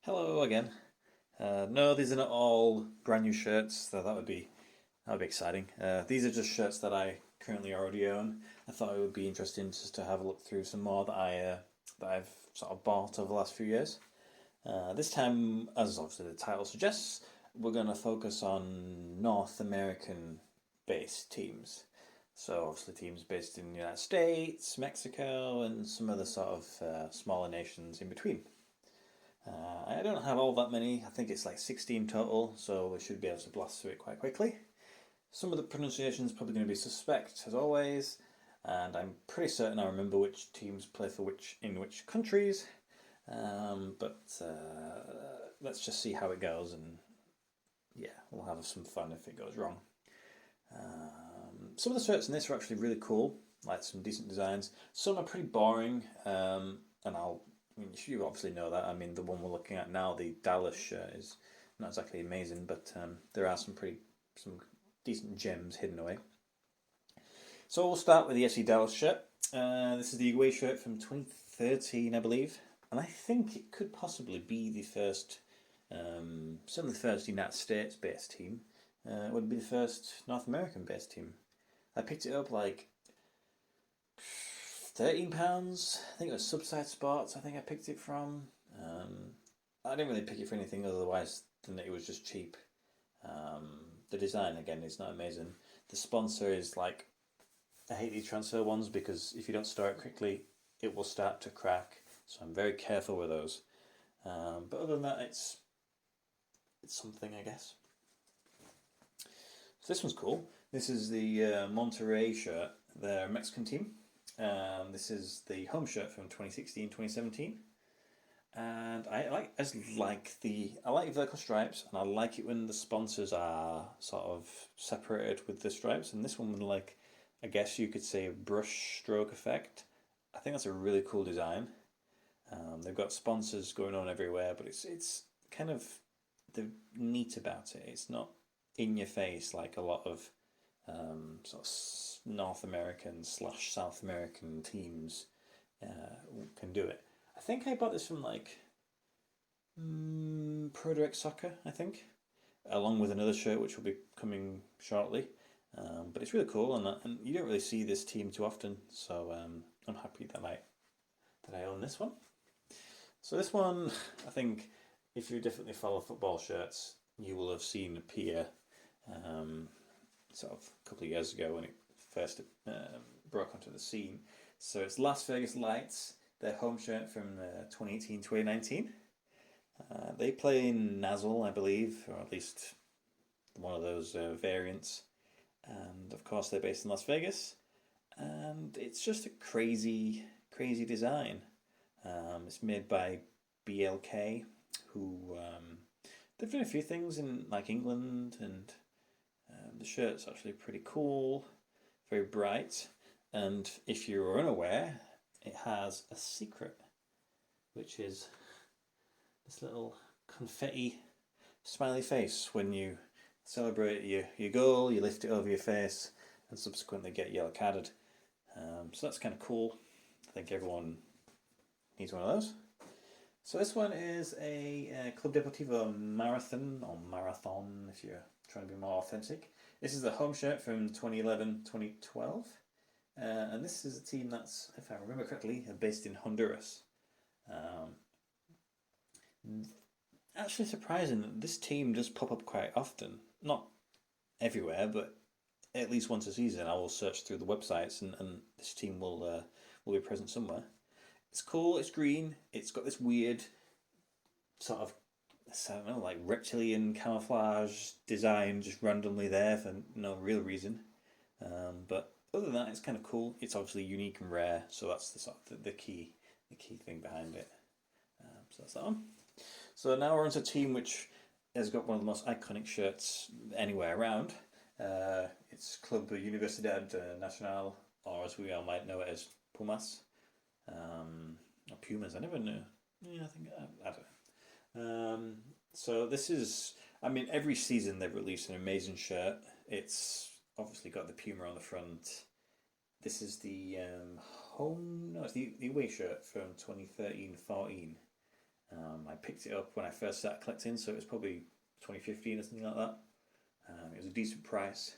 Hello again. No, these are not all brand new shirts. So that would be exciting. These are just shirts that I currently already own. I thought it would be interesting just to have a look through some more that I've sort of bought over the last few years. This time, as obviously the title suggests, we're going to focus on North American based teams. So obviously teams based in the United States, Mexico, and some other sort of smaller nations in between. I don't have all that many. I think it's like 16 total, so we should be able to blast through it quite quickly. Some of the pronunciation is probably going to be suspect, as always, and I'm pretty certain I remember which teams play for which in which countries. But let's just see how it goes, and yeah, we'll have some fun if it goes wrong. Some of the shirts in this are actually really cool, like some decent designs. Some are pretty boring, and I mean, you obviously know that. I mean, the one we're looking at now, the Dallas shirt, is not exactly amazing, but there are some decent gems hidden away. So we'll start with the Essie Dallas shirt. This is the away shirt from 2013, I believe, and I think it could possibly be the first, certainly the first United States-based team. It would be the first North American-based team. I picked it up like £13. I think it was Subside Sports. I think I picked it from. I didn't really pick it for anything otherwise than that it was just cheap. The design again is not amazing. The sponsor is like, I hate these transfer ones because if you don't store it quickly, it will start to crack. So I'm very careful with those. But other than that, it's something, I guess. So this one's cool. This is the Monterey Shirt, their Mexican team. This is the home shirt from 2016-2017, and I like vertical stripes, and I like it when the sponsors are sort of separated with the stripes. And this one with, like, I guess you could say, a brush stroke effect. I think that's a really cool design. They've got sponsors going on everywhere, but it's kind of the neat about it. It's not in your face like a lot of sort of North American slash South American teams can do it. I think I bought this from like Pro Direct Soccer, I think, along with another shirt which will be coming shortly. But it's really cool, and you don't really see this team too often, so I'm happy that I own this one. So this one, I think, if you definitely follow football shirts, you will have seen appear sort of a couple of years ago when it first broke onto the scene. So it's Las Vegas Lights, their home shirt from 2018-2019. They play in Nazle, I believe, or at least one of those variants. And of course, they're based in Las Vegas. And it's just a crazy, crazy design. It's made by BLK, who they've done a few things in like England, and the shirt's actually pretty cool, very bright, and if you're unaware, it has a secret, which is this little confetti smiley face when you celebrate your goal, you lift it over your face, and subsequently get yellow carded. So that's kind of cool. I think everyone needs one of those. So this one is a Club Deportivo Marathon, if you're trying to be more authentic. This is the home shirt from 2011-2012. And this is a team that's, if I remember correctly, based in Honduras. Actually surprising that this team does pop up quite often. Not everywhere, but at least once a season I will search through the websites, and this team will be present somewhere. It's cool, it's green, it's got this weird sort of, I don't know, like reptilian camouflage design just randomly there for no real reason. But other than that, it's kind of cool. It's obviously unique and rare, so that's the sort of the key thing behind it. So that's that one. So now we're on to a team which has got one of the most iconic shirts anywhere around. It's Club Universidad Nacional, or as we all might know it as Pumas. Or Pumas, I never knew. Yeah, I don't know. So this is, I mean, every season they've released an amazing shirt. It's obviously got the Puma on the front. This is the it's the away shirt from 2013-14. I picked it up when I first started collecting, so it was probably 2015 or something like that. It was a decent price.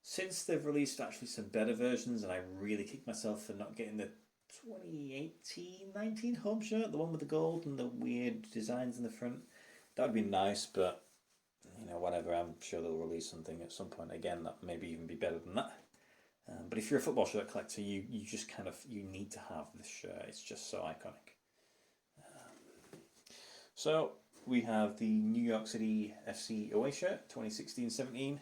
Since they've released actually some better versions, and I really kicked myself for not getting the 2018-19 home shirt, the one with the gold and the weird designs in the front. That would be nice, but whatever. I'm sure they'll release something at some point again that maybe even be better than that. But if you're a football shirt collector, you just you need to have this shirt. It's just so iconic. So we have the New York City FC away shirt, 2016-17. I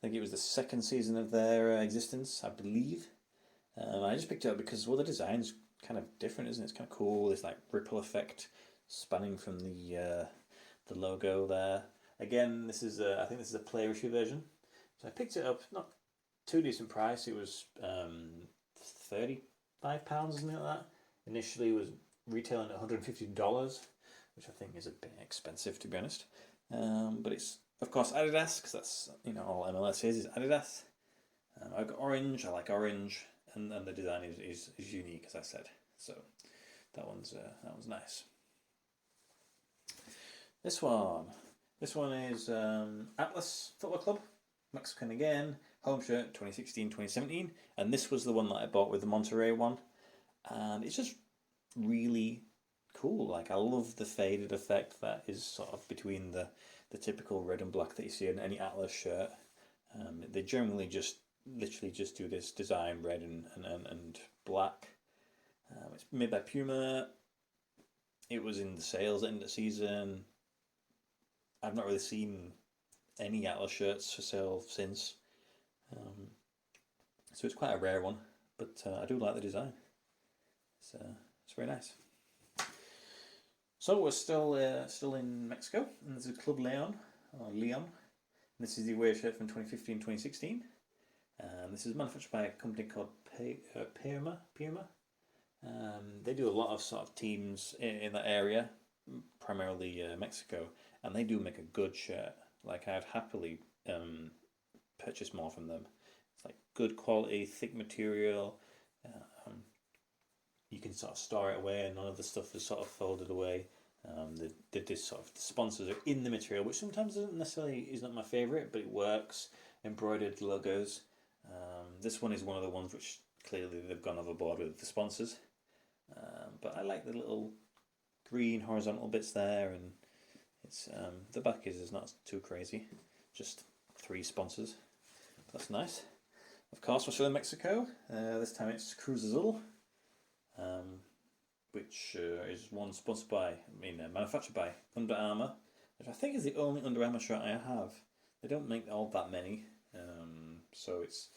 think it was the second season of their existence, I believe. I just picked it up because the design's kind of different, isn't it? It's kind of cool. This like ripple effect spanning from the logo there. Again, this is I think this is a player issue version. So I picked it up, not too decent price. It was £35 or something like that. Initially, it was retailing at $150, which I think is a bit expensive, to be honest. But it's of course Adidas, because that's all MLS is Adidas. I've got orange. I like orange, and the design is unique, as I said. So that one's nice. This one is Atlas Football Club, Mexican again, home shirt 2016-2017, and this was the one that I bought with the Monterey one, and it's just really cool. Like, I love the faded effect that is sort of between the typical red and black that you see in any Atlas shirt. They generally literally just do this design red and black. It's made by Puma. It was in the sales at the end of the season. I've not really seen any Atlas shirts for sale since. So it's quite a rare one, but I do like the design. It's very nice. So we're still in Mexico, and this is Club Leon. And this is the away shirt from 2015-2016. This is manufactured by a company called Puma. They do a lot of sort of teams in that area, primarily Mexico, and they do make a good shirt. Like, I'd happily purchase more from them. It's like good quality, thick material. You can sort of store it away, and none of the stuff is sort of folded away. The sponsors are in the material, which sometimes is not my favourite, but it works. Embroidered logos. This one is one of the ones which clearly they've gone overboard with the sponsors. But I like the little green horizontal bits there, and it's the back is not too crazy, just 3 sponsors. That's nice. Of course, we're still in Mexico. This time it's Cruz Azul, which is one manufactured by Under Armour, which I think is the only Under Armour shirt I have. They don't make all that many, so it's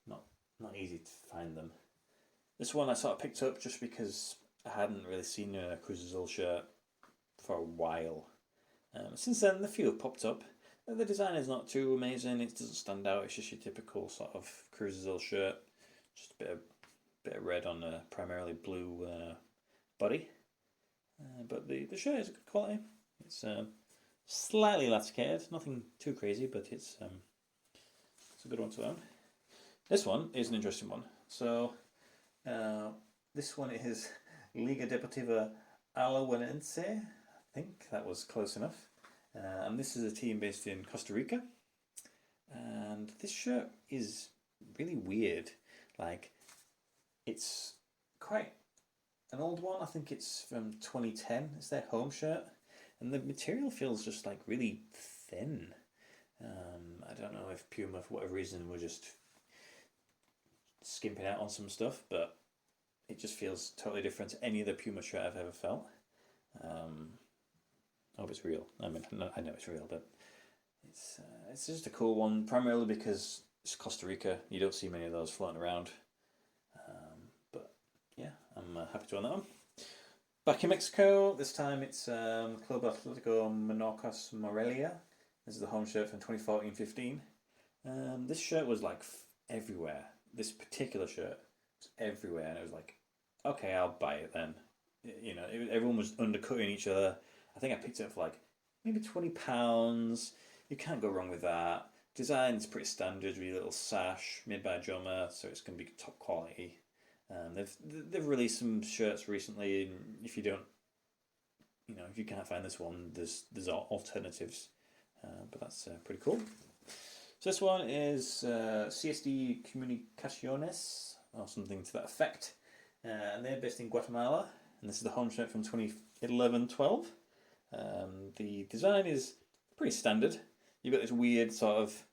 not easy to find them. This one I sort of picked up just because I hadn't really seen a Cruz Azul shirt for a while. Since then, the few have popped up. The design is not too amazing. It doesn't stand out. It's just your typical sort of Cruz Azul shirt, just a bit of red on a primarily blue body. But the shirt is good quality. It's slightly lacquered, nothing too crazy, but it's a good one to own. This one is an interesting one. So this one is Liga Deportiva Alajuelense. I think that was close enough. And this is a team based in Costa Rica. And this shirt is really weird. Like, it's quite an old one. I think it's from 2010. It's their home shirt. And the material feels just like really thin. I don't know if Puma, for whatever reason, were just skimping out on some stuff, but it just feels totally different to any other Puma shirt I've ever felt. I hope it's real. I mean, I know it's real, but it's just a cool one, primarily because it's Costa Rica. You don't see many of those floating around. But yeah, I'm happy to own that one. Back in Mexico, this time it's Club Atlético Monarcas Morelia. This is the home shirt from 2014-15. This shirt was like everywhere. This particular shirt was everywhere, and it was like, okay, I'll buy it then. Everyone was undercutting each other. I think I picked it up for like maybe £20. You can't go wrong with that. Design's pretty standard, with a little sash made by Joma, so it's going to be top quality. They've released some shirts recently, and if you don't if you can't find this one, there's alternatives. But that's pretty cool. So this one is CSD Comunicaciones, or something to that effect. And they're based in Guatemala. And this is the home shirt from 2011-12. The design is pretty standard. You've got this weird sort of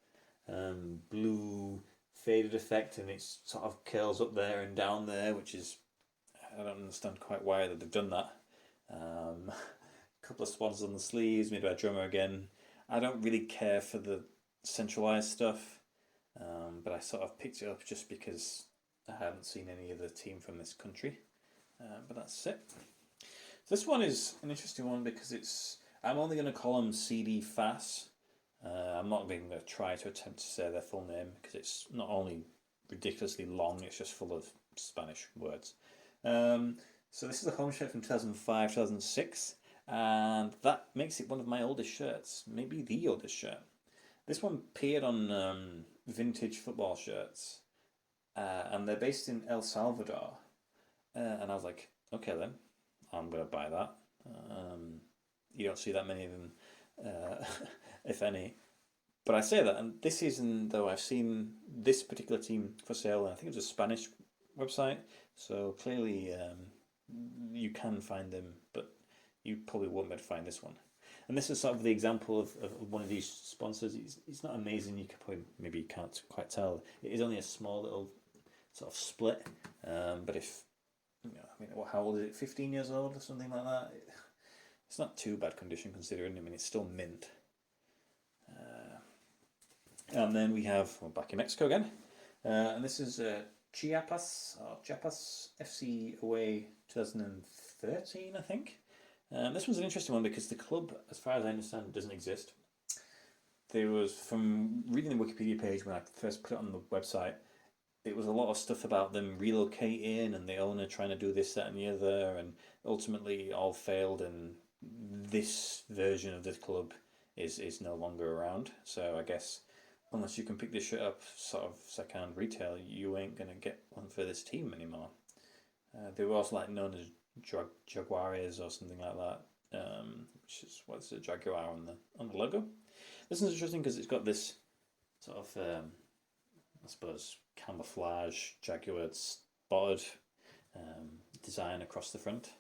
blue faded effect, and it sort of curls up there and down there, which is, I don't understand quite why they've done that. A couple of swans on the sleeves, made by a drummer again. I don't really care for the centralized stuff, but I sort of picked it up just because I hadn't seen any other team from this country. But that's it. This one is an interesting one because I'm only going to call them CD FAS. I'm not even going to try to attempt to say their full name because it's not only ridiculously long, it's just full of Spanish words. So this is a home shirt from 2005, 2006, and that makes it one of my oldest shirts, maybe the oldest shirt. This one appeared on Vintage Football Shirts, and they're based in El Salvador. And I was like, okay then, I'm going to buy that. You don't see that many of them, if any. But I say that, and this isn't, though I've seen this particular team for sale, and I think it was a Spanish website, so clearly you can find them, but you probably won't be able to find this one. And this is sort of the example of one of these sponsors. It's not amazing, you could probably, maybe you can't quite tell. It is only a small little sort of split, but if, how old is it, 15 years old or something like that? It's not too bad condition considering, it's still mint. And then we have, back in Mexico again, and this is Chiapas FC away 2013, I think. This one's an interesting one because the club, as far as I understand, doesn't exist. There was, from reading the Wikipedia page when I first put it on the website, it was a lot of stuff about them relocating and the owner trying to do this, that, and the other, and ultimately all failed, and this version of the club is no longer around. So I guess unless you can pick this shirt up sort of second retail, you ain't gonna get one for this team anymore. They were also known as Jaguares or something like that, which is what's a jaguar on the logo. This is interesting because it's got this sort of I suppose camouflage jaguar spotted design across the front.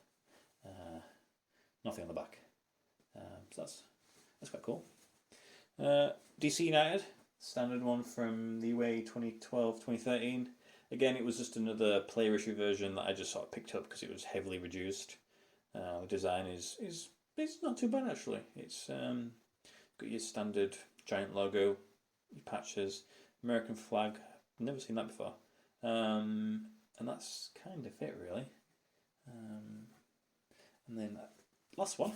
Nothing on the back. So that's quite cool. DC United, standard one from the away 2012-2013. Again, it was just another player issue version that I just sort of picked up because it was heavily reduced. The design is not too bad actually. It's got your standard giant logo, your patches, American flag. Never seen that before. And that's kind of it really. And then last one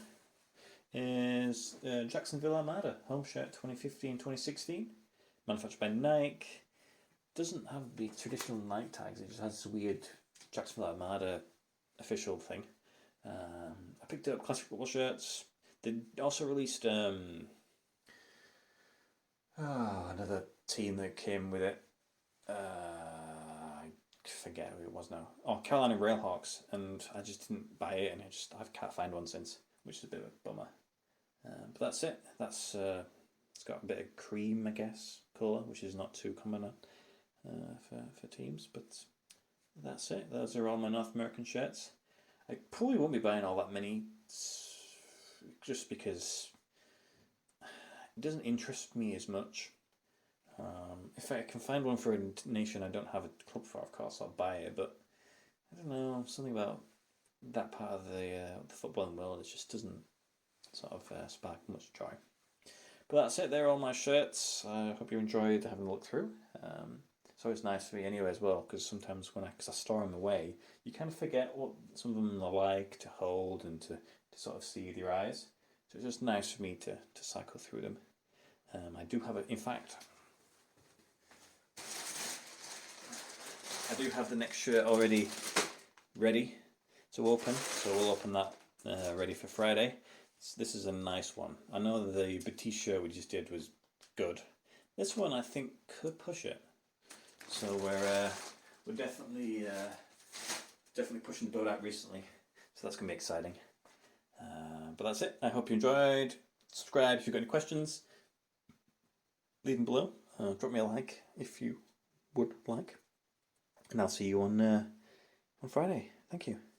is Jacksonville Armada home shirt 2015-2016, manufactured by Nike. Doesn't have the traditional Nike tags, it just has this weird Jacksonville Armada official thing. I picked up classic football shirts. They also released another team that came with it. I forget who it was now. Oh, Carolina Railhawks, and I just didn't buy it, and I can't find one since, which is a bit of a bummer. But that's it. That's it's got a bit of cream, I guess, colour, which is not too common for teams. But that's it. Those are all my North American shirts. I probably won't be buying all that many, just because it doesn't interest me as much. If I can find one for a nation I don't have a club for, of course I'll buy it, but I don't know, something about that part of the footballing world, it just doesn't sort of spark much joy. But that's it, they're all my shirts. I hope you enjoyed having a look through. It's always nice for me anyway as well, because sometimes because I store them away, you kind of forget what some of them are like to hold and to sort of see with your eyes. So it's just nice for me to cycle through them. I do have in fact, I do have the next shirt already ready to open, so we'll open that ready for Friday. This is a nice one. I know the Batiste shirt we just did was good. This one I think could push it. So we're definitely pushing the boat out recently. So that's gonna be exciting. But But that's it. I hope you enjoyed. Subscribe if you've got any questions. Leave them below. Drop me a like if you would like. And I'll see you on Friday. Thank you.